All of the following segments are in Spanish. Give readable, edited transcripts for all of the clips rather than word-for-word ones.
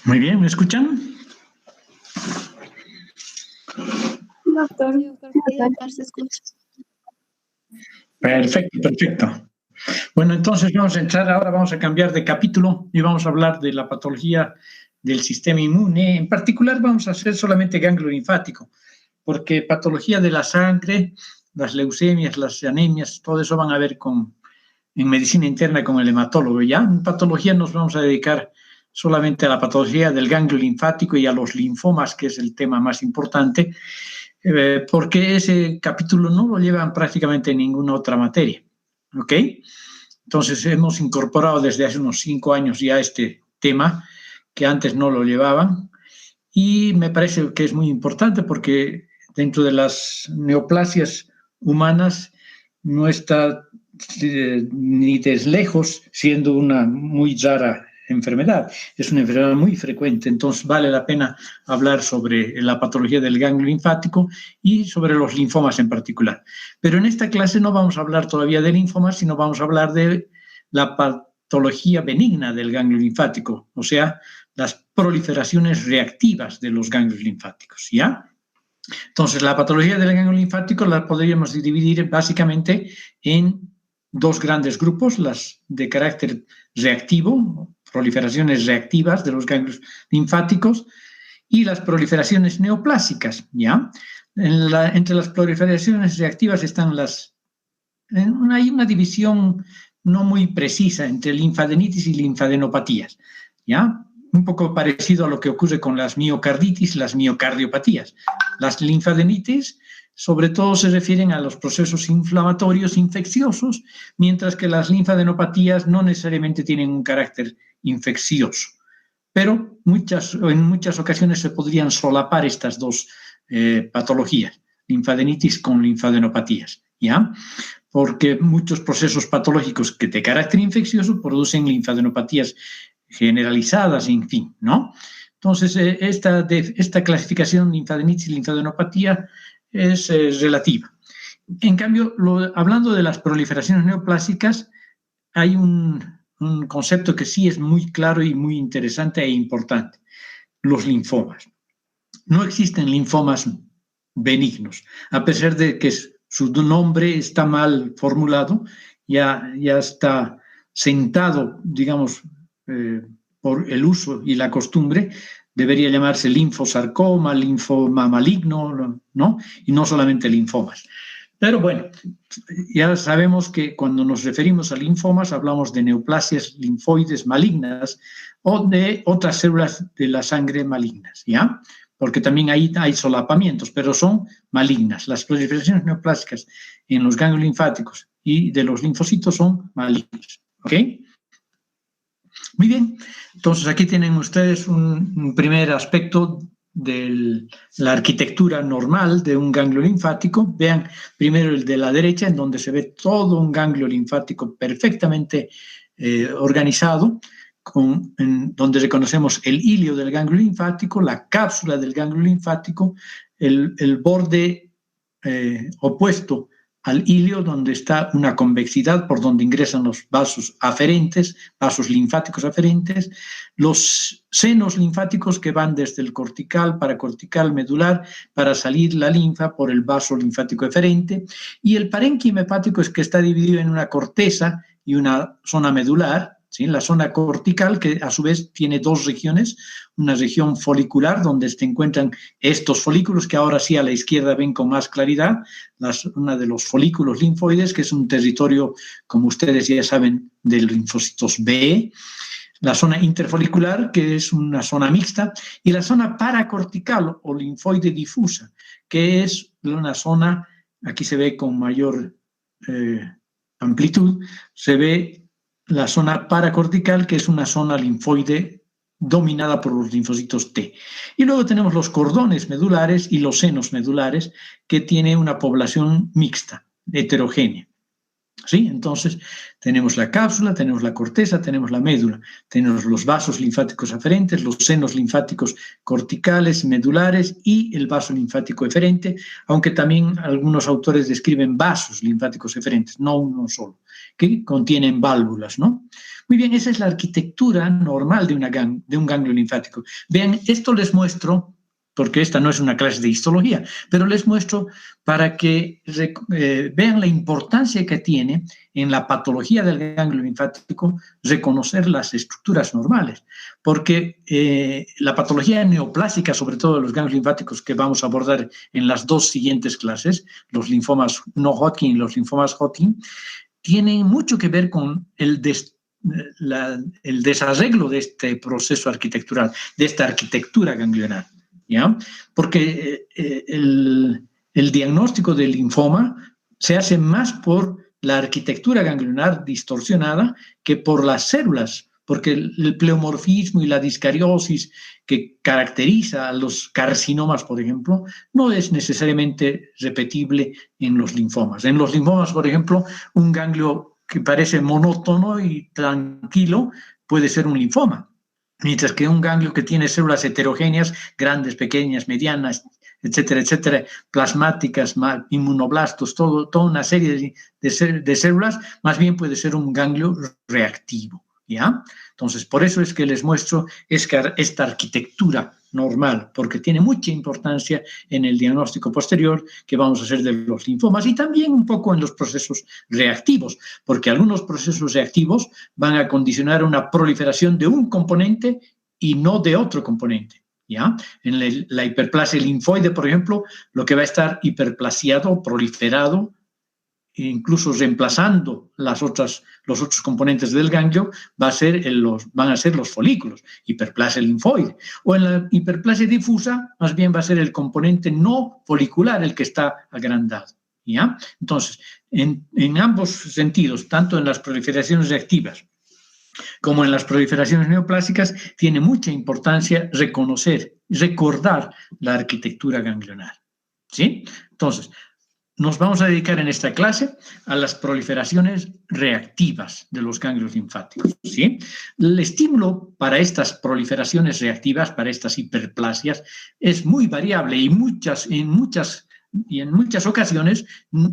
Muy bien, ¿me escuchan? Doctor, sí, doctor, se escucha. Perfecto, perfecto. Bueno, entonces vamos a entrar ahora, vamos a cambiar de capítulo y vamos a hablar de la patología del sistema inmune. En particular vamos a hacer solamente ganglio linfático, porque patología de la sangre, las leucemias, las anemias, todo eso van a ver en medicina interna con el hematólogo. Ya en patología nos vamos a dedicar solamente a la patología del ganglio linfático y a los linfomas, que es el tema más importante, porque ese capítulo no lo llevan prácticamente ninguna otra materia. ¿Ok? Entonces hemos incorporado desde hace unos 5 años ya este tema, que antes no lo llevaban, y me parece que es muy importante porque dentro de las neoplasias humanas no está ni de lejos siendo una muy rara enfermedad. Es una enfermedad muy frecuente, entonces vale la pena hablar sobre la patología del ganglio linfático y sobre los linfomas en particular. Pero en esta clase no vamos a hablar todavía de linfomas, sino vamos a hablar de la patología benigna del ganglio linfático, o sea, las proliferaciones reactivas de los ganglios linfáticos, ¿ya? Entonces, la patología del ganglio linfático la podríamos dividir básicamente en dos grandes grupos, las de carácter reactivo, proliferaciones reactivas de los ganglios linfáticos, y las proliferaciones neoplásicas, ¿ya? Entre las proliferaciones reactivas están hay una división no muy precisa entre linfadenitis y linfadenopatías, ¿ya? Un poco parecido a lo que ocurre con las miocarditis, las miocardiopatías. Las linfadenitis sobre todo se refieren a los procesos inflamatorios infecciosos, mientras que las linfadenopatías no necesariamente tienen un carácter infeccioso. Pero en muchas ocasiones se podrían solapar estas dos patologías, linfadenitis con linfadenopatías, ¿ya? Porque muchos procesos patológicos que de carácter infeccioso producen linfadenopatías generalizadas, en fin, ¿no? Entonces, esta clasificación linfadenitis y linfadenopatía es relativa. En cambio, hablando de las proliferaciones neoplásicas, hay un concepto que sí es muy claro y muy interesante e importante, los linfomas. No existen linfomas benignos, a pesar de que su nombre está mal formulado, ya está sentado, digamos, por el uso y la costumbre, debería llamarse linfosarcoma, linfoma maligno, ¿no? Y no solamente linfomas. Pero bueno, ya sabemos que cuando nos referimos a linfomas hablamos de neoplasias linfoides malignas o de otras células de la sangre malignas, ¿ya? Porque también ahí hay solapamientos, pero son malignas. Las proliferaciones neoplásicas en los ganglios linfáticos y de los linfocitos son malignos, ¿ok? Muy bien, entonces aquí tienen ustedes un primer aspecto de la arquitectura normal de un ganglio linfático. Vean primero el de la derecha, en donde se ve todo un ganglio linfático perfectamente organizado, donde reconocemos el hilio del ganglio linfático, la cápsula del ganglio linfático, el borde opuesto al hilio, donde está una convexidad por donde ingresan los vasos aferentes, vasos linfáticos aferentes, los senos linfáticos que van desde el cortical, paracortical, medular, para salir la linfa por el vaso linfático eferente, y el parénquima hepático es que está dividido en una corteza y una zona medular, ¿sí? La zona cortical, que a su vez tiene dos regiones, una región folicular donde se encuentran estos folículos que ahora sí a la izquierda ven con más claridad, una de los folículos linfoides, que es un territorio, como ustedes ya saben, de linfocitos B, la zona interfolicular, que es una zona mixta, y la zona paracortical o linfoide difusa, que es una zona, aquí se ve con mayor amplitud, se ve la zona paracortical, que es una zona linfoide dominada por los linfocitos T. Y luego tenemos los cordones medulares y los senos medulares, que tiene una población mixta, heterogénea. ¿Sí? Entonces, tenemos la cápsula, tenemos la corteza, tenemos la médula, tenemos los vasos linfáticos aferentes, los senos linfáticos corticales, medulares y el vaso linfático eferente, aunque también algunos autores describen vasos linfáticos eferentes, no uno solo, que contienen válvulas, ¿no? Muy bien, esa es la arquitectura normal de un ganglio linfático. Vean, esto les muestro, porque esta no es una clase de histología, pero les muestro para que vean la importancia que tiene en la patología del ganglio linfático reconocer las estructuras normales, porque la patología neoplásica, sobre todo de los ganglios linfáticos que vamos a abordar en las dos siguientes clases, los linfomas no Hodgkin y los linfomas Hodgkin, tienen mucho que ver con el desarreglo de este proceso arquitectural, de esta arquitectura ganglionar, ¿ya? Porque el diagnóstico del linfoma se hace más por la arquitectura ganglionar distorsionada que por las células, porque el pleomorfismo y la discariosis que caracteriza a los carcinomas, por ejemplo, no es necesariamente repetible en los linfomas. En los linfomas, por ejemplo, un ganglio que parece monótono y tranquilo puede ser un linfoma, mientras que un ganglio que tiene células heterogéneas, grandes, pequeñas, medianas, etcétera, plasmáticas, inmunoblastos, toda una serie de células, más bien puede ser un ganglio reactivo, ¿ya? Entonces, por eso es que les muestro esta arquitectura normal, porque tiene mucha importancia en el diagnóstico posterior que vamos a hacer de los linfomas y también un poco en los procesos reactivos, porque algunos procesos reactivos van a condicionar una proliferación de un componente y no de otro componente, ¿ya? En la hiperplasia linfoide, por ejemplo, lo que va a estar hiperplasiado, proliferado, incluso reemplazando los otros componentes del ganglio, van a ser los folículos, hiperplasia linfoide. O en la hiperplasia difusa, más bien va a ser el componente no folicular el que está agrandado, ¿ya? Entonces, en ambos sentidos, tanto en las proliferaciones reactivas como en las proliferaciones neoplásicas, tiene mucha importancia recordar la arquitectura ganglionar, ¿sí? Entonces, nos vamos a dedicar en esta clase a las proliferaciones reactivas de los ganglios linfáticos, ¿sí? El estímulo para estas proliferaciones reactivas, para estas hiperplasias, es muy variable y en muchas ocasiones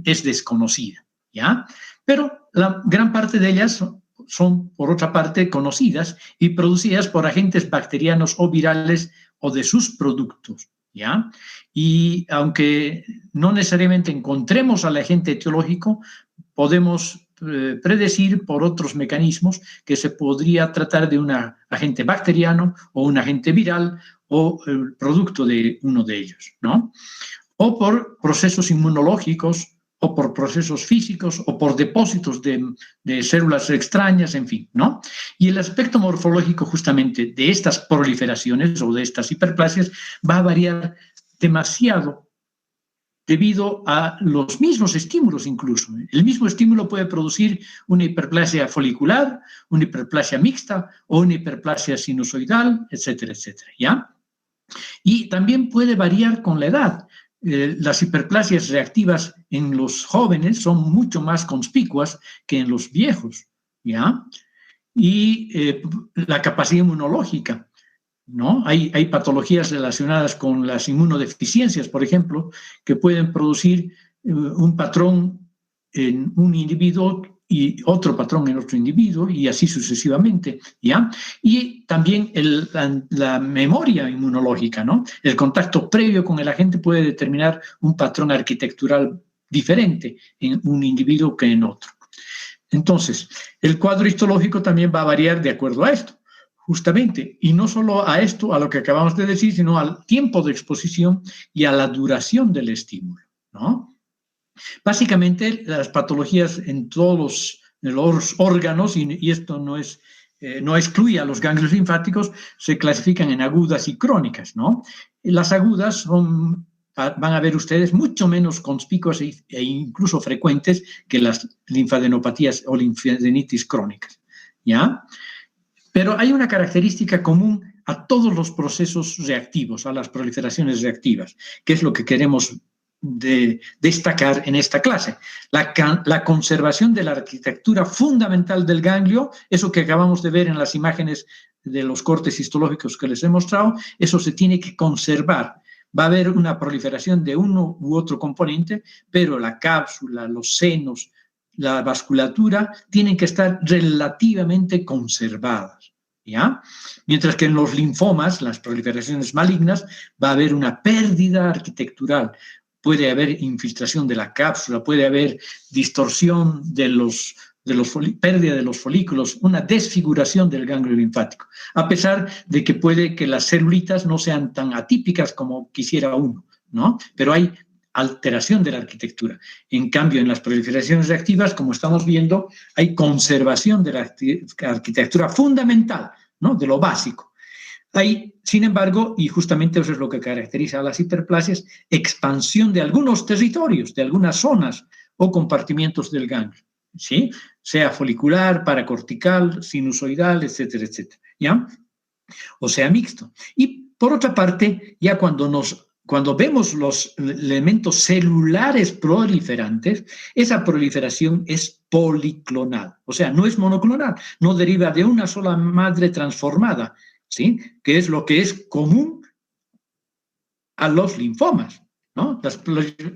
es desconocida, ¿ya? Pero la gran parte de ellas son, por otra parte, conocidas y producidas por agentes bacterianos o virales o de sus productos, ¿ya? Y aunque no necesariamente encontremos al agente etiológico, podemos predecir por otros mecanismos que se podría tratar de un agente bacteriano o un agente viral o el producto de uno de ellos, ¿no? O por procesos inmunológicos o por procesos físicos o por depósitos de células extrañas, en fin, ¿no? Y el aspecto morfológico justamente de estas proliferaciones o de estas hiperplasias va a variar demasiado debido a los mismos estímulos incluso. El mismo estímulo puede producir una hiperplasia folicular, una hiperplasia mixta o una hiperplasia sinusoidal, etcétera, ¿ya? Y también puede variar con la edad. Las hiperplasias reactivas en los jóvenes son mucho más conspicuas que en los viejos, ¿ya? Y la capacidad inmunológica, ¿no? Hay patologías relacionadas con las inmunodeficiencias, por ejemplo, que pueden producir un patrón en un individuo y otro patrón en otro individuo y así sucesivamente, ¿ya? Y también la memoria inmunológica, ¿no? El contacto previo con el agente puede determinar un patrón arquitectural diferente en un individuo que en otro. Entonces, el cuadro histológico también va a variar de acuerdo a esto, justamente, y no solo a esto, a lo que acabamos de decir, sino al tiempo de exposición y a la duración del estímulo, ¿no? Básicamente, las patologías en todos los órganos, y esto no excluye a los ganglios linfáticos, se clasifican en agudas y crónicas, ¿no? Las agudas van a ver ustedes mucho menos conspicuas e incluso frecuentes que las linfadenopatías o linfadenitis crónicas, ¿ya? Pero hay una característica común a todos los procesos reactivos, a las proliferaciones reactivas, que es lo que queremos destacar en esta clase. La conservación de la arquitectura fundamental del ganglio, eso que acabamos de ver en las imágenes de los cortes histológicos que les he mostrado, eso se tiene que conservar. Va a haber una proliferación de uno u otro componente, pero la cápsula, los senos, la vasculatura tienen que estar relativamente conservadas, ¿ya? Mientras que en los linfomas, las proliferaciones malignas, va a haber una pérdida arquitectural. Puede haber infiltración de la cápsula, puede haber distorsión pérdida de los folículos, una desfiguración del ganglio linfático, a pesar de que puede que las celulitas no sean tan atípicas como quisiera uno, ¿no? Pero hay alteración de la arquitectura. En cambio, en las proliferaciones reactivas, como estamos viendo, hay conservación de la arquitectura fundamental, ¿no? De lo básico. Hay, sin embargo, y justamente eso es lo que caracteriza a las hiperplasias, expansión de algunos territorios, de algunas zonas o compartimientos del ganglio, ¿sí? Sea folicular, paracortical, sinusoidal, etcétera, etcétera, ¿ya? O sea, mixto. Y por otra parte, ya cuando vemos los elementos celulares proliferantes, esa proliferación es policlonal, o sea, no es monoclonal, no deriva de una sola madre transformada, ¿sí? Que es lo que es común a los linfomas, ¿no?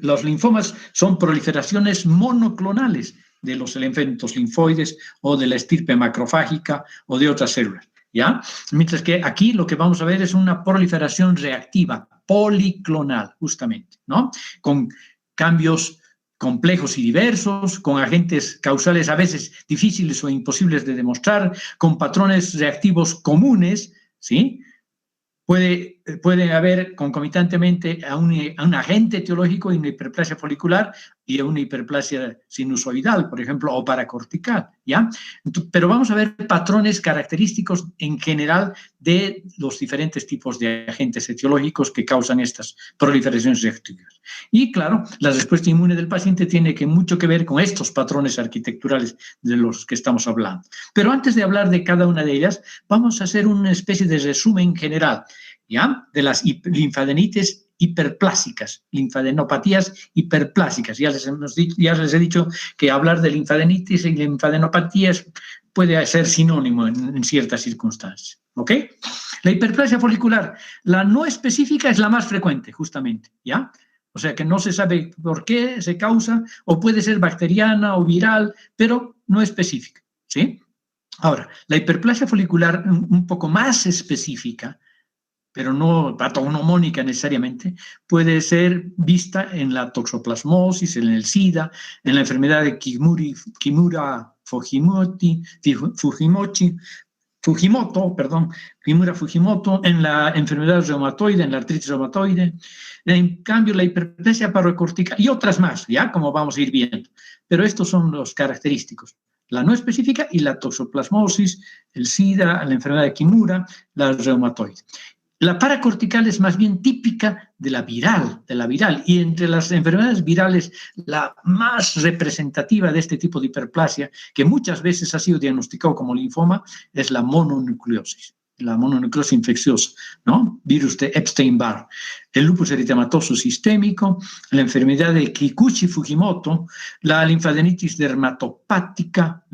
Los linfomas son proliferaciones monoclonales de los elementos linfoides o de la estirpe macrofágica o de otras células, ¿ya? Mientras que aquí lo que vamos a ver es una proliferación reactiva, policlonal, justamente, ¿no? Con cambios complejos y diversos, con agentes causales a veces difíciles o imposibles de demostrar, con patrones reactivos comunes, ¿sí? Puede haber concomitantemente a un agente etiológico y una hiperplasia folicular y a una hiperplasia sinusoidal, por ejemplo, o paracortical, ¿ya? Pero vamos a ver patrones característicos en general de los diferentes tipos de agentes etiológicos que causan estas proliferaciones reactivas. Y claro, la respuesta inmune del paciente tiene mucho que ver con estos patrones arquitecturales de los que estamos hablando. Pero antes de hablar de cada una de ellas, vamos a hacer una especie de resumen general, ¿ya? De las linfadenitis hiperplásicas, linfadenopatías hiperplásicas. Ya les he dicho que hablar de linfadenitis y linfadenopatías puede ser sinónimo en ciertas circunstancias, ¿ok? La hiperplasia folicular, la no específica es la más frecuente, justamente, ¿ya? O sea que no se sabe por qué se causa, o puede ser bacteriana o viral, pero no específica, ¿sí? Ahora, la hiperplasia folicular un poco más específica, pero no patognomónica necesariamente, puede ser vista en la toxoplasmosis, en el SIDA, en la enfermedad de Kimura Fujimoto, en la enfermedad reumatoide, en la artritis reumatoide. En cambio, la hiperplasia parocortical y otras más, ¿ya? Como vamos a ir viendo. Pero estos son los característicos. La no específica y la toxoplasmosis, el SIDA, la enfermedad de Kimura, la reumatoide. La paracortical es más bien típica de la viral, y entre las enfermedades virales, la más representativa de este tipo de hiperplasia, que muchas veces ha sido diagnosticado como linfoma, es la mononucleosis infecciosa, ¿no? Virus de Epstein-Barr, el lupus eritematoso sistémico, la enfermedad de Kikuchi-Fujimoto, la linfadenitis dermatopática,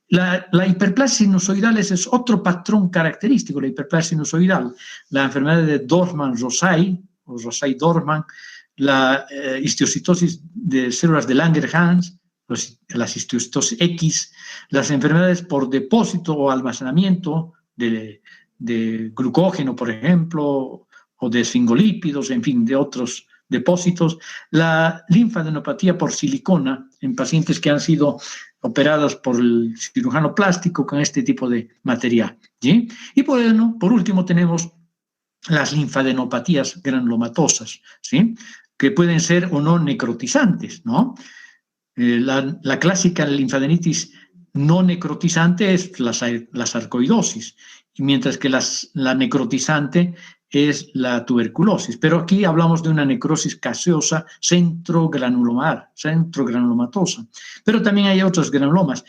la hiperplasia sinusoidal es otro patrón característico, la hiperplasia sinusoidal, la enfermedad de Dorfman-Rosay, o Rosay-Dorfman, la histiocytosis de células de Langerhans, las histiocytosis X, las enfermedades por depósito o almacenamiento de glucógeno, por ejemplo, o de esfingolípidos, en fin, de otros depósitos, la linfadenopatía por silicona en pacientes que han sido operados por el cirujano plástico con este tipo de material, ¿sí? Y por último tenemos las linfadenopatías granulomatosas, ¿sí? Que pueden ser o no necrotizantes, ¿no? La clásica linfadenitis no necrotizante es la sarcoidosis, mientras que la necrotizante es la tuberculosis. Pero aquí hablamos de una necrosis gaseosa centrogranulomatosa. Pero también hay otros granulomas,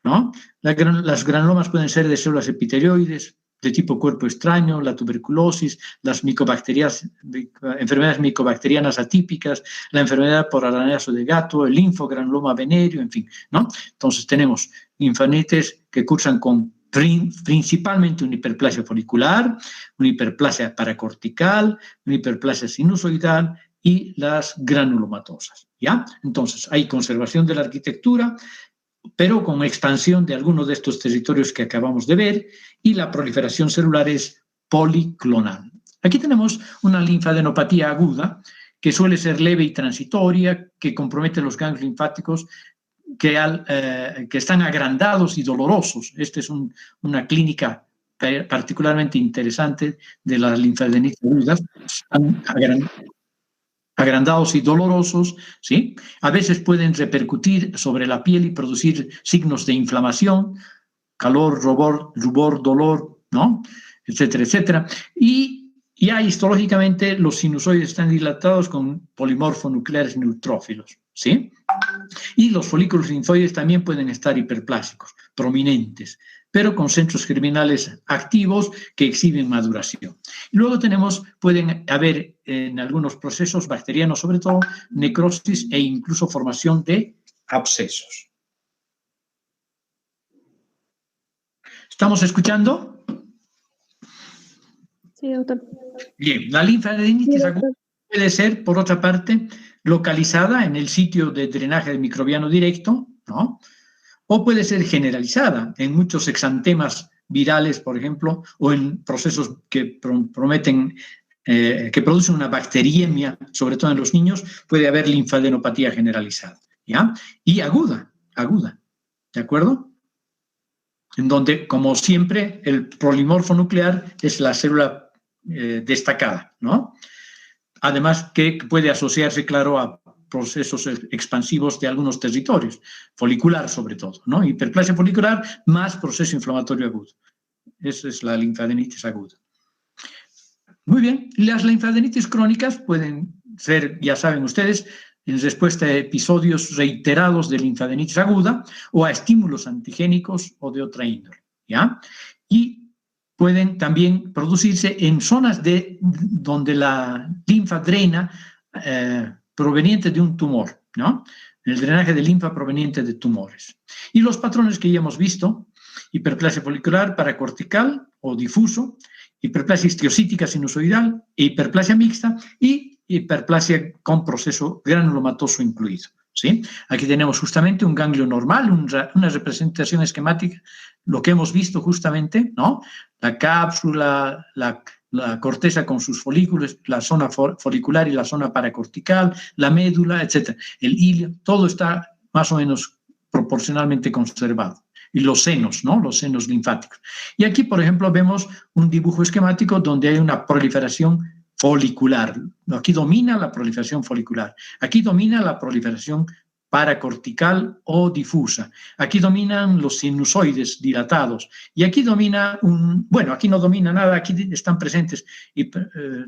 ¿no? Las granulomas pueden ser de células epitelioides, de tipo cuerpo extraño, la tuberculosis, las enfermedades micobacterianas atípicas, la enfermedad por arañazo de gato, el linfogranuloma venéreo, en fin, ¿no? Entonces tenemos linfadenitis que cursan con principalmente una hiperplasia folicular, una hiperplasia paracortical, una hiperplasia sinusoidal y las granulomatosas, ¿ya? Entonces, hay conservación de la arquitectura, pero con expansión de algunos de estos territorios que acabamos de ver, y la proliferación celular es policlonal. Aquí tenemos una linfadenopatía aguda, que suele ser leve y transitoria, que compromete los ganglios linfáticos, que están agrandados y dolorosos. Esta es una clínica particularmente interesante de las linfadenitis agudas. Están agrandados y dolorosos, ¿sí? A veces pueden repercutir sobre la piel y producir signos de inflamación, calor, rubor, dolor, ¿no? Etcétera, etcétera. Y ya histológicamente los sinusoides están dilatados con polimorfonucleares neutrófilos, ¿sí? Y los folículos linfoides también pueden estar hiperplásicos, prominentes, pero con centros germinales activos que exhiben maduración. Y luego pueden haber en algunos procesos bacterianos, sobre todo, necrosis e incluso formación de abscesos. ¿Estamos escuchando? Sí, doctor. Bien, la linfadenitis aguda puede ser, por otra parte, localizada en el sitio de drenaje microbiano directo, ¿no? O puede ser generalizada en muchos exantemas virales, por ejemplo, o en procesos que que producen una bacteriemia, sobre todo en los niños, puede haber linfadenopatía generalizada, ¿ya? Y aguda, ¿de acuerdo? En donde, como siempre, el polimorfo nuclear es la célula destacada, ¿no? Además que puede asociarse, claro, a procesos expansivos de algunos territorios, folicular sobre todo, ¿no? Hiperplasia folicular más proceso inflamatorio agudo. Esa es la linfadenitis aguda. Muy bien, las linfadenitis crónicas pueden ser, ya saben ustedes, en respuesta a episodios reiterados de linfadenitis aguda o a estímulos antigénicos o de otra índole, ¿ya? Y pueden también producirse en zonas donde la linfa drena proveniente de un tumor, ¿no? El drenaje de linfa proveniente de tumores. Y los patrones que ya hemos visto, hiperplasia folicular paracortical o difuso, hiperplasia histiocítica sinusoidal, hiperplasia mixta y hiperplasia con proceso granulomatoso incluido, ¿sí? Aquí tenemos justamente un ganglio normal, una representación esquemática, lo que hemos visto justamente, ¿no? La cápsula, la corteza con sus folículos, la zona folicular y la zona paracortical, la médula, etc. El hilio, todo está más o menos proporcionalmente conservado. Y los senos, ¿no? Los senos linfáticos. Y aquí, por ejemplo, vemos un dibujo esquemático donde hay una proliferación folicular. Aquí domina la proliferación folicular. Aquí domina la proliferación paracortical o difusa. Aquí dominan los sinusoides dilatados. Y aquí domina bueno, aquí no domina nada, aquí están presentes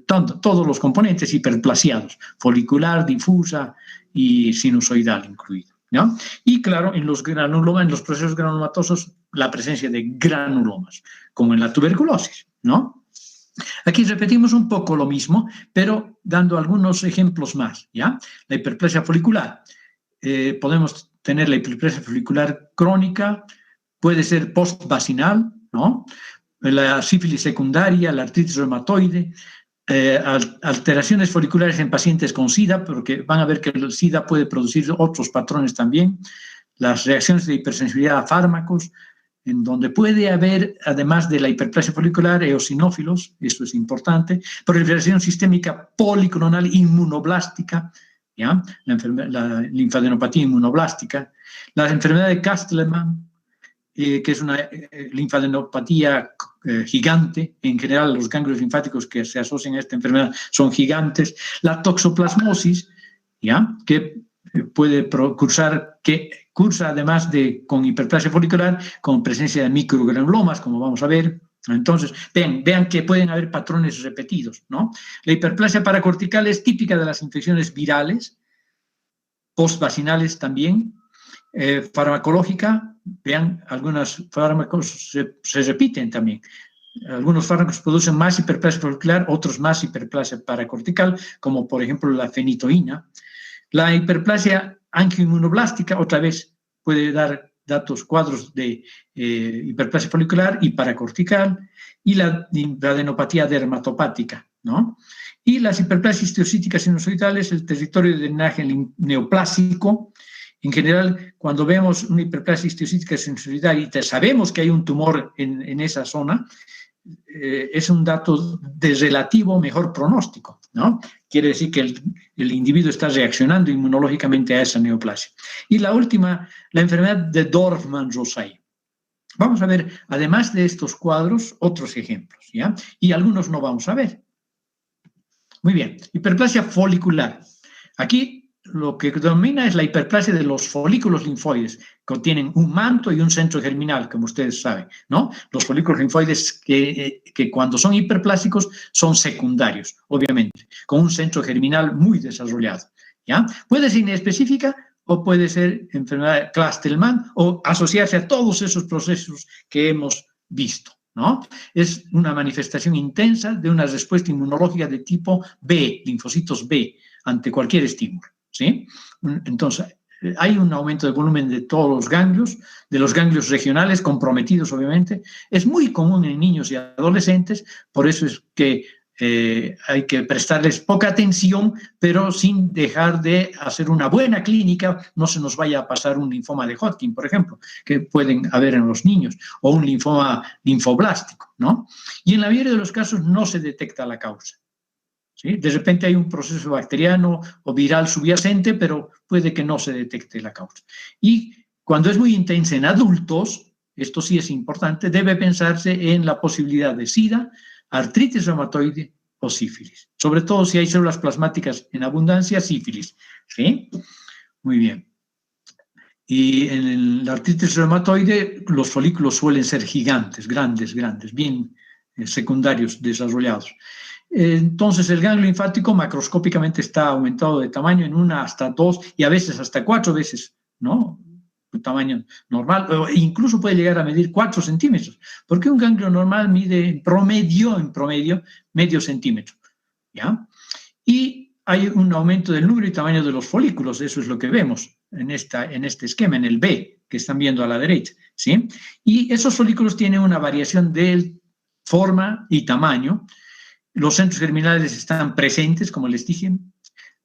todos los componentes hiperplasiados, folicular, difusa y sinusoidal incluido, ¿no? Y claro, en los granulomas, en los procesos granulomatosos, la presencia de granulomas, como en la tuberculosis, ¿no? Aquí repetimos un poco lo mismo, pero dando algunos ejemplos más, ¿ya? La hiperplasia folicular. Podemos tener la hiperplasia folicular crónica, puede ser postvacinal, ¿no? La sífilis secundaria, la artritis reumatoide, alteraciones foliculares en pacientes con SIDA, porque van a ver que el SIDA puede producir otros patrones también, las reacciones de hipersensibilidad a fármacos, en donde puede haber, además de la hiperplasia folicular, eosinófilos, esto es importante, proliferación sistémica policlonal inmunoblástica, ¿ya? La linfadenopatía inmunoblástica, la enfermedad de Castleman, que es una linfadenopatía gigante, en general los ganglios linfáticos que se asocian a esta enfermedad son gigantes, la toxoplasmosis, ¿ya? Que puede cursar, que cursa además con hiperplasia folicular, con presencia de microgranulomas, como vamos a ver. Entonces, vean que pueden haber patrones repetidos, ¿no? La hiperplasia paracortical es típica de las infecciones virales, postvacinales también, farmacológica, vean, algunos fármacos se repiten también. Algunos fármacos producen más hiperplasia folicular, otros más hiperplasia paracortical, como por ejemplo la fenitoína. La hiperplasia angioinmunoblástica, otra vez, puede dar cuadros de hiperplasia folicular y paracortical, y la adenopatía dermatopática, ¿no? Y las hiperplasias histiocíticas sinusoidales, el territorio de drenaje neoplásico. En general, cuando vemos una hiperplasia histiocítica sinusoidal y sabemos que hay un tumor en esa zona, es un dato de relativo mejor pronóstico, ¿no? Quiere decir que el individuo está reaccionando inmunológicamente a esa neoplasia. Y la última, la enfermedad de Dorfman-Rosay. Vamos a ver, además de estos cuadros, otros ejemplos, ¿ya? Y algunos no vamos a ver. Muy bien, hiperplasia folicular. Aquí lo que domina es la hiperplasia de los folículos linfoides, que contienen un manto y un centro germinal, como ustedes saben, ¿no? Los folículos linfoides que cuando son hiperplásicos son secundarios, obviamente, con un centro germinal muy desarrollado, ¿ya? Puede ser inespecífica o puede ser enfermedad de Clastelman o asociarse a todos esos procesos que hemos visto, ¿no? Es una manifestación intensa de una respuesta inmunológica de tipo B, linfocitos B, ante cualquier estímulo, ¿sí? Entonces, hay un aumento de volumen de todos los ganglios, de los ganglios regionales comprometidos, obviamente. Es muy común en niños y adolescentes, por eso es que hay que prestarles poca atención, pero sin dejar de hacer una buena clínica. No se nos vaya a pasar un linfoma de Hodgkin, por ejemplo, que pueden haber en los niños, o un linfoma linfoblástico, ¿no? Y en la mayoría de los casos no se detecta la causa, ¿sí? De repente hay un proceso bacteriano o viral subyacente, pero puede que no se detecte la causa. Y cuando es muy intensa en adultos, esto sí es importante, debe pensarse en la posibilidad de SIDA, artritis reumatoide o sífilis. Sobre todo si hay células plasmáticas en abundancia, sífilis, ¿sí? Muy bien. Y en la artritis reumatoide los folículos suelen ser gigantes, grandes, bien secundarios, desarrollados. Entonces el ganglio linfático macroscópicamente está aumentado de tamaño en 1 hasta 2 y a veces hasta 4 veces, ¿no? Tamaño normal, o incluso puede llegar a medir 4 centímetros, porque un ganglio normal mide en promedio, medio centímetro, ¿ya? Y hay un aumento del número y tamaño de los folículos, eso es lo que vemos en este esquema, en el B, que están viendo a la derecha, ¿sí? Y esos folículos tienen una variación de forma y tamaño. Los centros germinales están presentes, como les dije.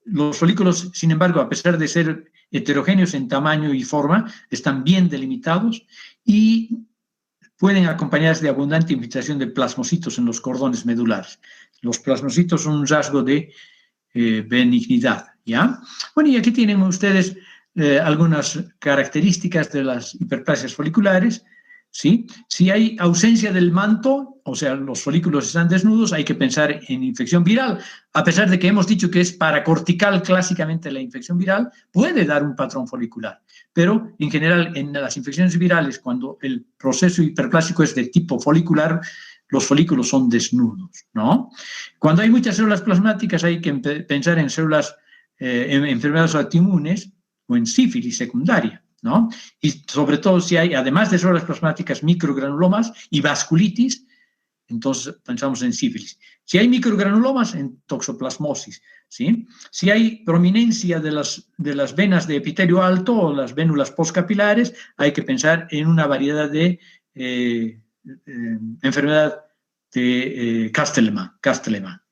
Los folículos, sin embargo, a pesar de ser heterogéneos en tamaño y forma, están bien delimitados y pueden acompañarse de abundante infiltración de plasmocitos en los cordones medulares. Los plasmocitos son un rasgo de benignidad, ¿ya? Bueno, y aquí tienen ustedes algunas características de las hiperplasias foliculares, ¿sí? Si hay ausencia del manto, o sea, los folículos están desnudos, hay que pensar en infección viral. A pesar de que hemos dicho que es paracortical clásicamente la infección viral, puede dar un patrón folicular. Pero, en general, en las infecciones virales, cuando el proceso hiperplásico es de tipo folicular, los folículos son desnudos, ¿no? Cuando hay muchas células plasmáticas, hay que pensar en células, en enfermedades autoinmunes o en sífilis secundaria, ¿no? Y sobre todo si hay, además de células plasmáticas, microgranulomas y vasculitis, entonces pensamos en sífilis. Si hay microgranulomas, en toxoplasmosis, ¿sí? Si hay prominencia de las venas de epitelio alto o las vénulas postcapilares, hay que pensar en una variedad de enfermedad de Castleman,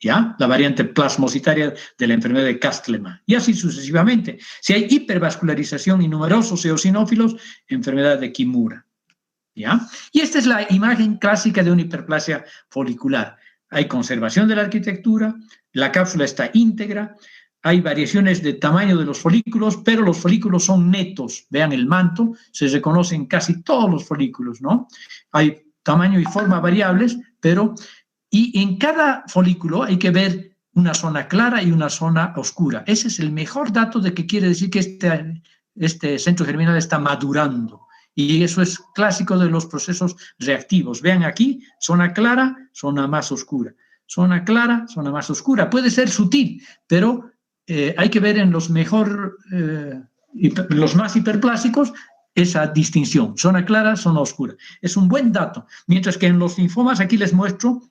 ¿ya? La variante plasmocitaria de la enfermedad de Castleman, y así sucesivamente. Si hay hipervascularización y numerosos eosinófilos, enfermedad de Kimura, ¿ya? Y esta es la imagen clásica de una hiperplasia folicular. Hay conservación de la arquitectura, la cápsula está íntegra, hay variaciones de tamaño de los folículos, pero los folículos son netos. Vean el manto, se reconocen casi todos los folículos, ¿no? Hay tamaño y forma variables, y en cada folículo hay que ver una zona clara y una zona oscura. Ese es el mejor dato de que quiere decir que este centro germinal está madurando. Y eso es clásico de los procesos reactivos. Vean aquí, zona clara, zona más oscura. Zona clara, zona más oscura. Puede ser sutil, pero hay que ver en los más hiperplásicos esa distinción, zona clara, zona oscura. Es un buen dato. Mientras que en los linfomas, aquí les muestro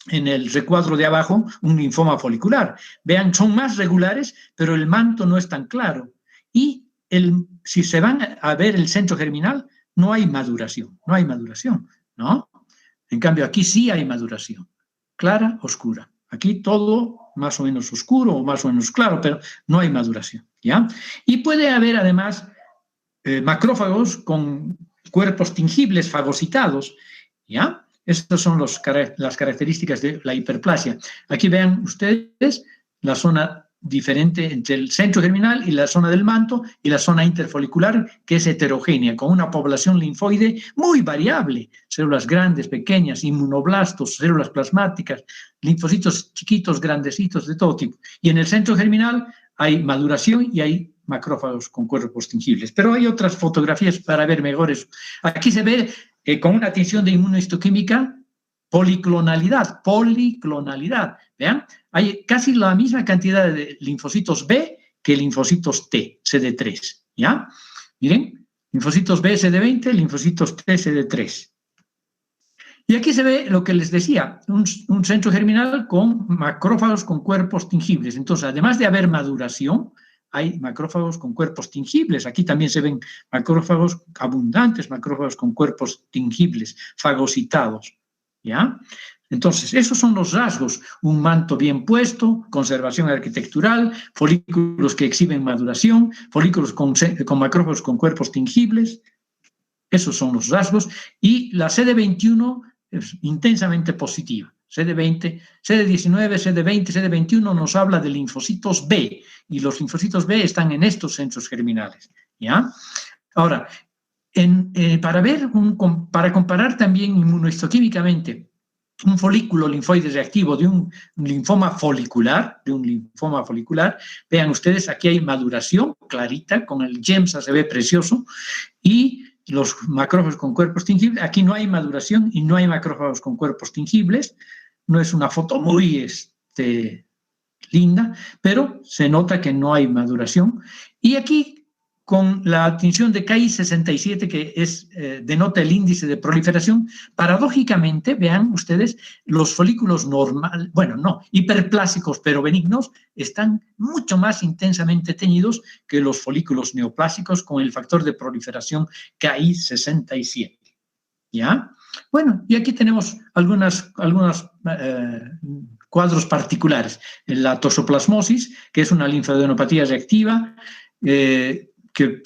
en el recuadro de abajo un linfoma folicular. Vean, son más regulares, pero el manto no es tan claro. Y si se van a ver el centro germinal, no hay maduración, ¿no? En cambio, aquí sí hay maduración, clara, oscura. Aquí todo más o menos oscuro o más o menos claro, pero no hay maduración, ¿ya? Y puede haber además macrófagos con cuerpos tingibles fagocitados, ¿ya? Estas son las características de la hiperplasia. Aquí vean ustedes la zona diferente entre el centro germinal y la zona del manto y la zona interfolicular, que es heterogénea, con una población linfoide muy variable, células grandes, pequeñas, inmunoblastos, células plasmáticas, linfocitos chiquitos, grandecitos, de todo tipo. Y en el centro germinal hay maduración y hay macrófagos con cuerpos tingibles. Pero hay otras fotografías para ver mejores. Aquí se ve con una tinción de inmunohistoquímica policlonalidad. Vean, hay casi la misma cantidad de linfocitos B que linfocitos T, CD3, ¿ya? Miren, linfocitos B, CD20, linfocitos T, CD3. Y aquí se ve lo que les decía, un centro germinal con macrófagos con cuerpos tingibles. Entonces, además de haber maduración, hay macrófagos con cuerpos tingibles. Aquí también se ven macrófagos abundantes, macrófagos con cuerpos tingibles, fagocitados, ¿ya? Entonces, esos son los rasgos: un manto bien puesto, conservación arquitectural, folículos que exhiben maduración, folículos con macrófagos con cuerpos tingibles. Esos son los rasgos. Y la CD21 es intensamente positiva. CD20, CD19, CD20, CD21 nos habla de linfocitos B, y los linfocitos B están en estos centros germinales, ¿ya? Ahora, para comparar también inmunohistoquímicamente un folículo linfoide reactivo de un linfoma folicular, vean ustedes, aquí hay maduración clarita, con el GEMSA se ve precioso, y los macrófagos con cuerpos tingibles. Aquí no hay maduración y no hay macrófagos con cuerpos tingibles. No es una foto muy linda, pero se nota que no hay maduración. Y aquí, con la tinción de Ki67, que denota el índice de proliferación, paradójicamente, vean ustedes, los folículos hiperplásicos pero benignos, están mucho más intensamente teñidos que los folículos neoplásicos con el factor de proliferación Ki67, ¿ya? Bueno, y aquí tenemos algunos cuadros particulares. La toxoplasmosis, que es una linfadenopatía reactiva, que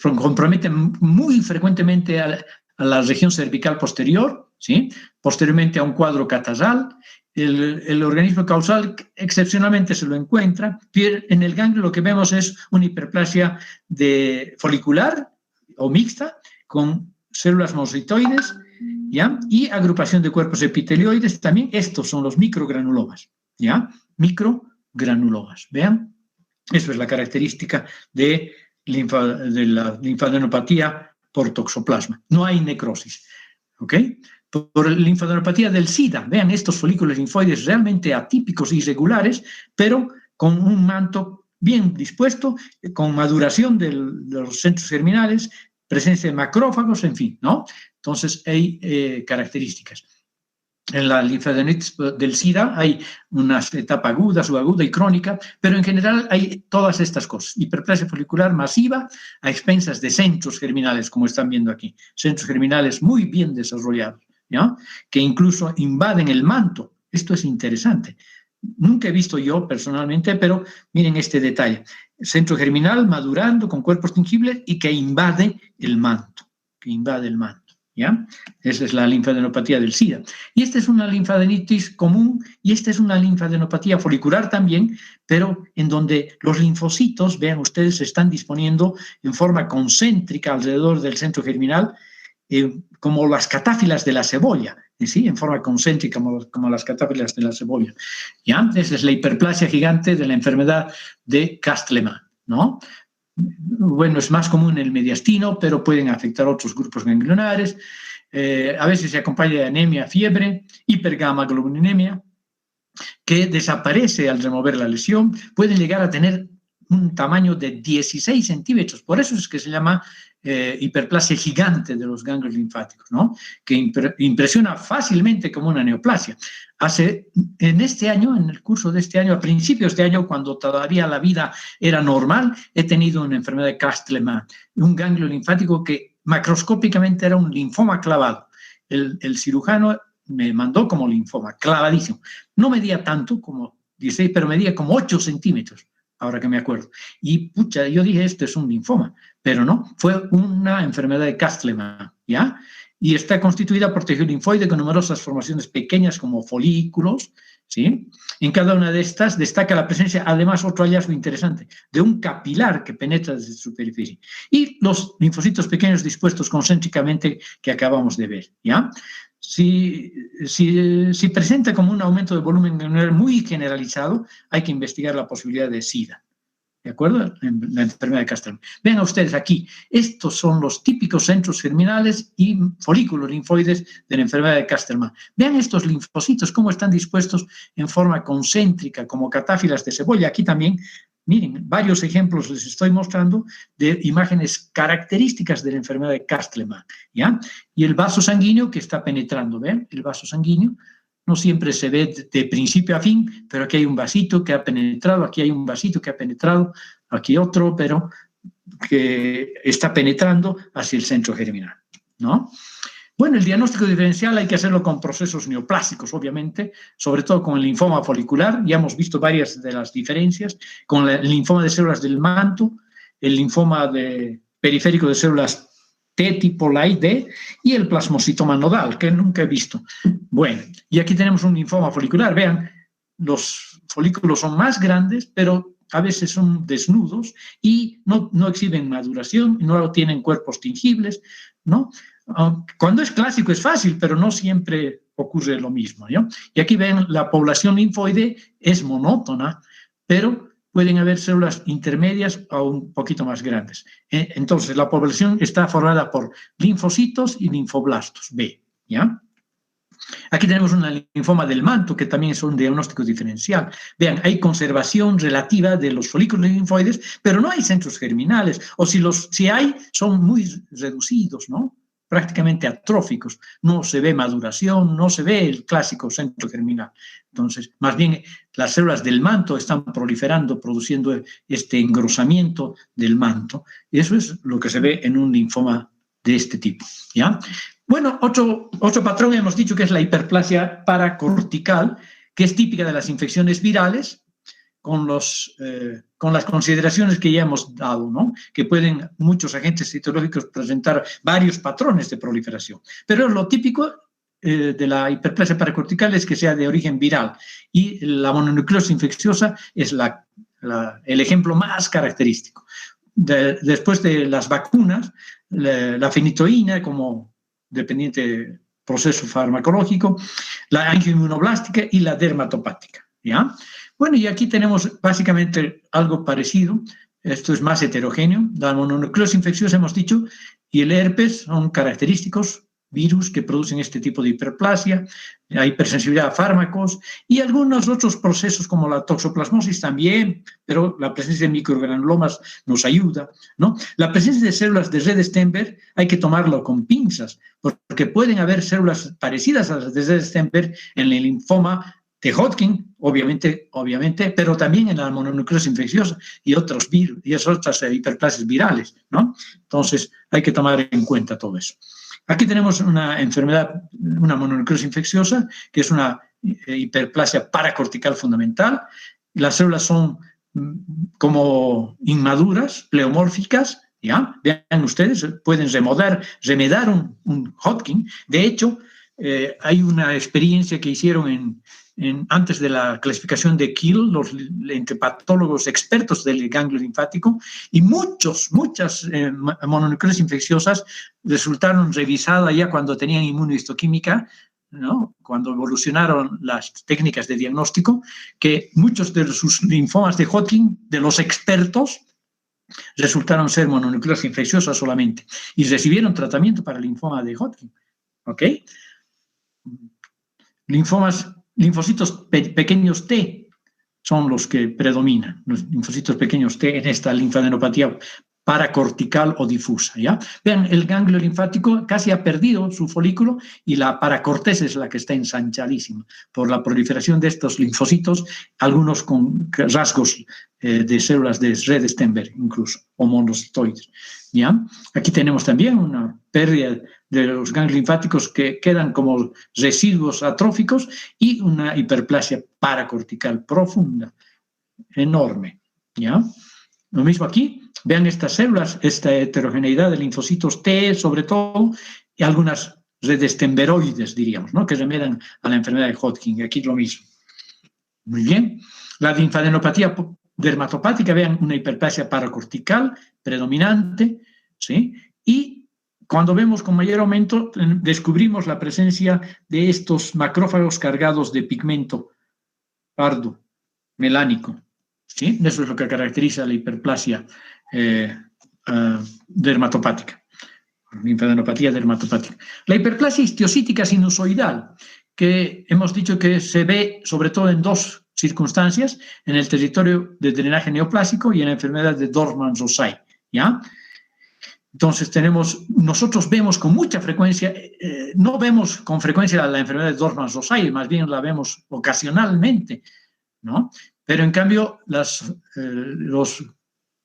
compromete muy frecuentemente a la región cervical posterior, ¿sí? Posteriormente a un cuadro catarral. El organismo causal excepcionalmente se lo encuentra. En el ganglio lo que vemos es una hiperplasia folicular o mixta con células monocitoides, ¿ya? Y agrupación de cuerpos epitelioides. También estos son los microgranulomas, ¿ya? Microgranulomas, vean. Eso es la característica de la linfadenopatía por toxoplasma. No hay necrosis, ¿ok? Por linfadenopatía del SIDA, vean estos folículos linfoides realmente atípicos, irregulares, pero con un manto bien dispuesto, con maduración de los centros germinales, presencia de macrófagos, en fin, ¿no? Entonces hay características. En la linfadenitis del SIDA hay una etapa aguda, subaguda y crónica, pero en general hay todas estas cosas. Hiperplasia folicular masiva a expensas de centros germinales, como están viendo aquí. Centros germinales muy bien desarrollados, ¿ya? Que incluso invaden el manto. Esto es interesante. Nunca he visto yo personalmente, pero miren este detalle. Centro germinal madurando con cuerpos tingibles y que invade el manto. ¿Ya? Esa es la linfadenopatía del SIDA. Y esta es una linfadenitis común, y esta es una linfadenopatía folicular también, pero en donde los linfocitos, vean ustedes, se están disponiendo en forma concéntrica alrededor del centro germinal, como las catáfilas de la cebolla, ¿sí? En forma concéntrica, como las catáfilas de la cebolla, ¿ya? Esa es la hiperplasia gigante de la enfermedad de Castleman, ¿no? Bueno, es más común en el mediastino, pero pueden afectar otros grupos ganglionares. A veces se acompaña de anemia, fiebre, hipergamaglobulinemia, que desaparece al remover la lesión. Pueden llegar a tener un tamaño de 16 centímetros. Por eso es que se llama hiperplasia gigante de los ganglios linfáticos, ¿no? Que impresiona fácilmente como una neoplasia. En este año, en el curso de este año, a principios de año, cuando todavía la vida era normal, he tenido una enfermedad de Castleman, un ganglio linfático que macroscópicamente era un linfoma clavado. El cirujano me mandó como linfoma, clavadísimo. No medía tanto como 16, pero medía como 8 centímetros, ahora que me acuerdo. Y pucha, yo dije, esto es un linfoma, pero no, fue una enfermedad de Castleman, ¿ya? Y está constituida por tejido linfoide con numerosas formaciones pequeñas como folículos, ¿sí? En cada una de estas destaca la presencia, además, otro hallazgo interesante, de un capilar que penetra desde su periferia. Y los linfocitos pequeños dispuestos concéntricamente que acabamos de ver, ¿ya? Si presenta como un aumento de volumen muy generalizado, hay que investigar la posibilidad de SIDA. ¿De acuerdo? La enfermedad de Castleman. Vean ustedes aquí, estos son los típicos centros germinales y folículos linfoides de la enfermedad de Castleman. Vean estos linfocitos, cómo están dispuestos en forma concéntrica, como catáfilas de cebolla. Aquí también, miren, varios ejemplos les estoy mostrando de imágenes características de la enfermedad de Castleman, ¿ya? Y el vaso sanguíneo que está penetrando, ¿ven? El vaso sanguíneo. No siempre se ve de principio a fin, pero aquí hay un vasito que ha penetrado, aquí hay un vasito que ha penetrado, aquí otro, pero que está penetrando hacia el centro germinal, ¿no? Bueno, el diagnóstico diferencial hay que hacerlo con procesos neoplásicos, obviamente, sobre todo con el linfoma folicular. Ya hemos visto varias de las diferencias, con el linfoma de células del manto, el linfoma periférico de células T tipo LAI-D y el plasmocitoma nodal, que nunca he visto. Bueno, y aquí tenemos un linfoma folicular. Vean, los folículos son más grandes, pero a veces son desnudos y no exhiben maduración, no tienen cuerpos tingibles, ¿no? Cuando es clásico es fácil, pero no siempre ocurre lo mismo, ¿no? Y aquí ven, la población linfoide es monótona, pero pueden haber células intermedias o un poquito más grandes. Entonces, la población está formada por linfocitos y linfoblastos, B, ¿ya? Aquí tenemos un linfoma del manto, que también es un diagnóstico diferencial. Vean, hay conservación relativa de los folículos linfoides, pero no hay centros germinales, o si hay, son muy reducidos, ¿no? Prácticamente atróficos, no se ve maduración, no se ve el clásico centro germinal. Entonces, más bien, las células del manto están proliferando, produciendo este engrosamiento del manto, y eso es lo que se ve en un linfoma de este tipo, ¿ya? Bueno, otro patrón hemos dicho que es la hiperplasia paracortical, que es típica de las infecciones virales, con las consideraciones que ya hemos dado, ¿no? Que pueden muchos agentes citológicos presentar varios patrones de proliferación. Pero lo típico de la hiperplasia paracortical es que sea de origen viral y la mononucleosis infecciosa es el ejemplo más característico. Después de las vacunas, la fenitoína como dependiente proceso farmacológico, la angioinmunoblástica y la dermatopática, ¿ya? Bueno, y aquí tenemos básicamente algo parecido, esto es más heterogéneo, la mononucleosis infecciosa hemos dicho, y el herpes son característicos, virus que producen este tipo de hiperplasia, la hipersensibilidad a fármacos y algunos otros procesos como la toxoplasmosis también, pero la presencia de microgranulomas nos ayuda, ¿no? La presencia de células de Redd-Steinberg hay que tomarlo con pinzas, porque pueden haber células parecidas a las de Redd-Steinberg en el linfoma de Hodgkin, obviamente, pero también en la mononucleosis infecciosa y otros virus, y otras hiperplasias virales, ¿no? Entonces, hay que tomar en cuenta todo eso. Aquí tenemos una enfermedad, una mononucleosis infecciosa, que es una hiperplasia paracortical fundamental. Las células son como inmaduras, pleomórficas, ¿ya? Vean ustedes, pueden remedar un Hodgkin. De hecho, hay una experiencia que hicieron antes de la clasificación de Kiel, entre patólogos expertos del ganglio linfático, y muchas mononucleosis infecciosas resultaron revisadas ya cuando tenían inmunohistoquímica, ¿no? Cuando evolucionaron las técnicas de diagnóstico, que muchos de sus linfomas de Hodgkin, de los expertos, resultaron ser mononucleosis infecciosas solamente, y recibieron tratamiento para el linfoma de Hodgkin, ¿ok? Linfocitos pequeños T son los que predominan, los linfocitos pequeños T en esta linfadenopatía paracortical o difusa, ¿ya? Vean, el ganglio linfático casi ha perdido su folículo y la paracorteza es la que está ensanchadísima por la proliferación de estos linfocitos, algunos con rasgos de células de red Stenberg incluso, o monocitoides, ¿ya? Aquí tenemos también una pérdida de los ganglios linfáticos que quedan como residuos atróficos y una hiperplasia paracortical profunda, enorme, ¿ya? Lo mismo aquí, vean estas células, esta heterogeneidad de linfocitos T, sobre todo, y algunas redes stenberoides, diríamos, ¿no? Que remedan a la enfermedad de Hodgkin. Aquí lo mismo. Muy bien. La linfadenopatía dermatopática, vean una hiperplasia paracortical predominante, ¿sí? Y cuando vemos con mayor aumento, descubrimos la presencia de estos macrófagos cargados de pigmento pardo, melánico. ¿Sí? Eso es lo que caracteriza la hiperplasia dermatopática, linfadenopatía dermatopática. La hiperplasia histiocítica sinusoidal, que hemos dicho que se ve sobre todo en dos circunstancias, en el territorio de drenaje neoplásico y en la enfermedad de Dorfman-Rosay, ¿ya? Entonces nosotros vemos con mucha frecuencia, no vemos con frecuencia la enfermedad de Dorfman-Rosay, más bien la vemos ocasionalmente, ¿no? Pero en cambio los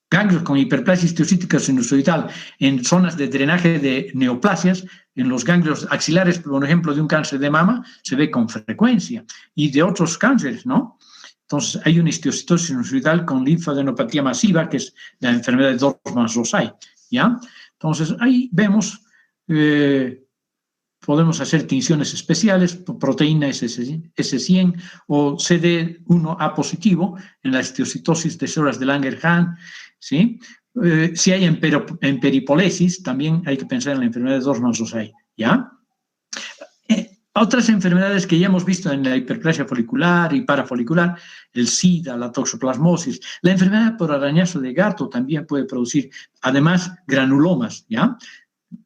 ganglios con hiperplasia histiocítica sinusoidal en zonas de drenaje de neoplasias, en los ganglios axilares, por ejemplo, de un cáncer de mama, se ve con frecuencia, y de otros cánceres, ¿no? Entonces hay una histiocitosis sinusoidal con linfadenopatía masiva, que es la enfermedad de Dorfman-Rosay, ¿ya? Entonces ahí vemos... podemos hacer tinciones especiales, proteína S100 o CD1A positivo en la histocitosis de células de Langerhans, ¿sí? Si hay en peripolesis, también hay que pensar en la enfermedad de Dorfman-Rosay, ¿ya? Otras enfermedades que ya hemos visto en la hiperplasia folicular y parafolicular, el SIDA, la toxoplasmosis, la enfermedad por arañazo de gato también puede producir, además, granulomas, ¿ya?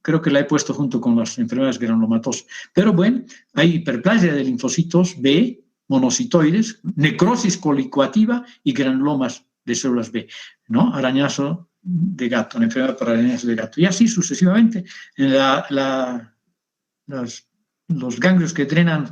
Creo que la he puesto junto con las enfermedades granulomatosas. Pero bueno, hay hiperplasia de linfocitos B, monocitoides, necrosis colicoactiva y granulomas de células B, ¿no? Arañazo de gato, la enfermedad por arañazo de gato. Y así sucesivamente, los ganglios que drenan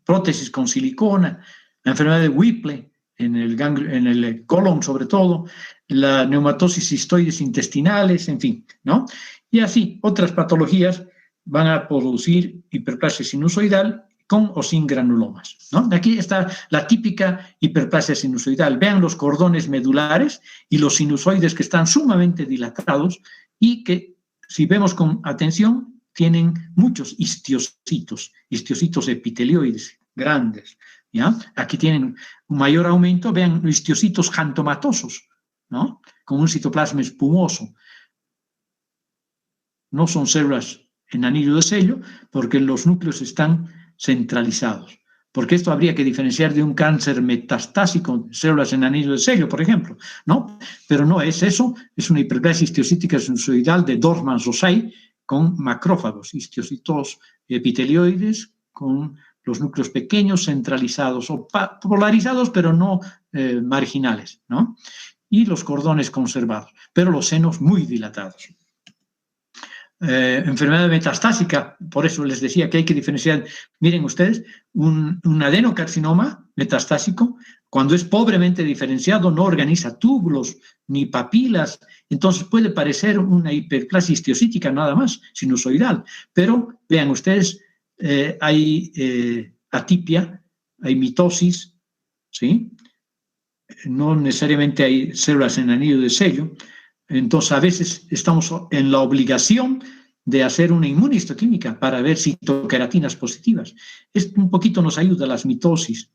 prótesis con silicona, la enfermedad de Whipple, en el colon sobre todo, la neumatosis cistoides intestinales, en fin, ¿no? Y así, otras patologías van a producir hiperplasia sinusoidal con o sin granulomas, ¿no? Aquí está la típica hiperplasia sinusoidal. Vean los cordones medulares y los sinusoides que están sumamente dilatados y que, si vemos con atención, tienen muchos histiocitos epitelioides grandes, ¿ya? Aquí tienen un mayor aumento, vean los histiocitos xantomatosos, ¿no? Con un citoplasma espumoso. No son células en anillo de sello porque los núcleos están centralizados. Porque esto habría que diferenciar de un cáncer metastásico, células en anillo de sello, por ejemplo, ¿no? Pero no es eso, es una hiperplasia histiocítica sinusoidal de Dorfman-Rosay con macrófagos, histiocitos epitelioides con los núcleos pequeños centralizados o polarizados, pero no marginales, ¿no? Y los cordones conservados, pero los senos muy dilatados. Enfermedad metastásica, por eso les decía que hay que diferenciar, miren ustedes, un adenocarcinoma metastásico, cuando es pobremente diferenciado, no organiza túbulos ni papilas, entonces puede parecer una hiperplasia histiocítica nada más, sinusoidal, pero vean ustedes, hay atipia, hay mitosis, ¿sí? No necesariamente hay células en anillo de sello. Entonces, a veces estamos en la obligación de hacer una inmunistoquímica para ver citoqueratinas positivas. Esto un poquito nos ayuda a las mitosis,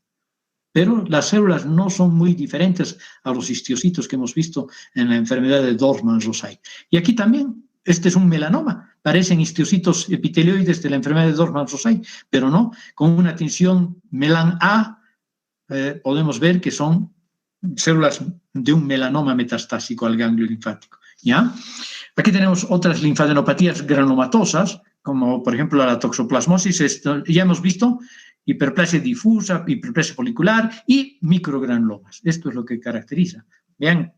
pero las células no son muy diferentes a los histiocitos que hemos visto en la enfermedad de Dorfman-Rosay. Y aquí también, este es un melanoma, parecen histiocitos epitelioides de la enfermedad de Dorfman-Rosay, pero no, con una tinción melan A, podemos ver que son células de un melanoma metastásico al ganglio linfático, ¿ya? Aquí tenemos otras linfadenopatías granulomatosas, como por ejemplo la toxoplasmosis, ya hemos visto, hiperplasia difusa, hiperplasia folicular y microgranulomas. Esto es lo que caracteriza. Vean,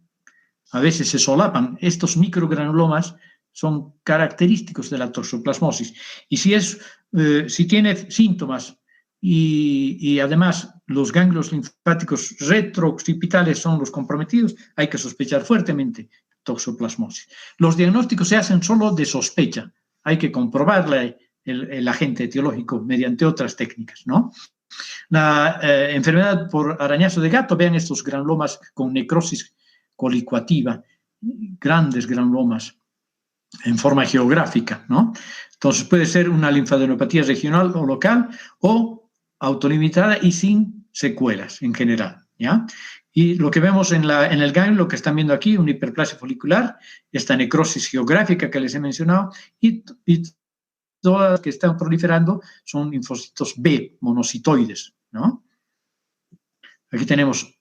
a veces se solapan. Estos microgranulomas son característicos de la toxoplasmosis. Y si tiene síntomas y además los ganglios linfáticos retrooccipitales son los comprometidos, hay que sospechar fuertemente toxoplasmosis. Los diagnósticos se hacen solo de sospecha. Hay que comprobar el agente etiológico mediante otras técnicas, ¿no? La enfermedad por arañazo de gato, vean estos granulomas con necrosis colicuativa, grandes granulomas en forma geográfica, ¿no? Entonces puede ser una linfadenopatía regional o local o autolimitada y sin secuelas en general, ¿ya? Y lo que vemos en el ganglio, lo que están viendo aquí, una hiperplasia folicular, esta necrosis geográfica que les he mencionado, y todas las que están proliferando son linfocitos B, monocitoides, ¿no? Aquí tenemos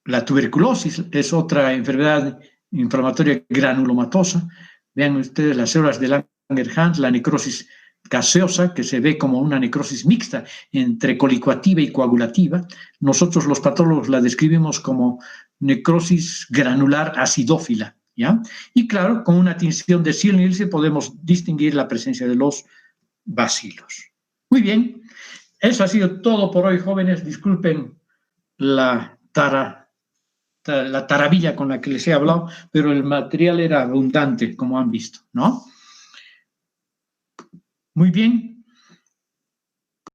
la tuberculosis, es otra enfermedad inflamatoria granulomatosa. Vean ustedes las células de Langerhans, la necrosis gaseosa, que se ve como una necrosis mixta entre colicuativa y coagulativa. Nosotros los patólogos la describimos como necrosis granular acidófila, ¿ya? Y claro, con una tinción de Ziehl-Neelsen podemos distinguir la presencia de los bacilos. Muy bien, eso ha sido todo por hoy, jóvenes. Disculpen la taravilla con la que les he hablado, pero el material era abundante, como han visto, ¿no? Muy bien.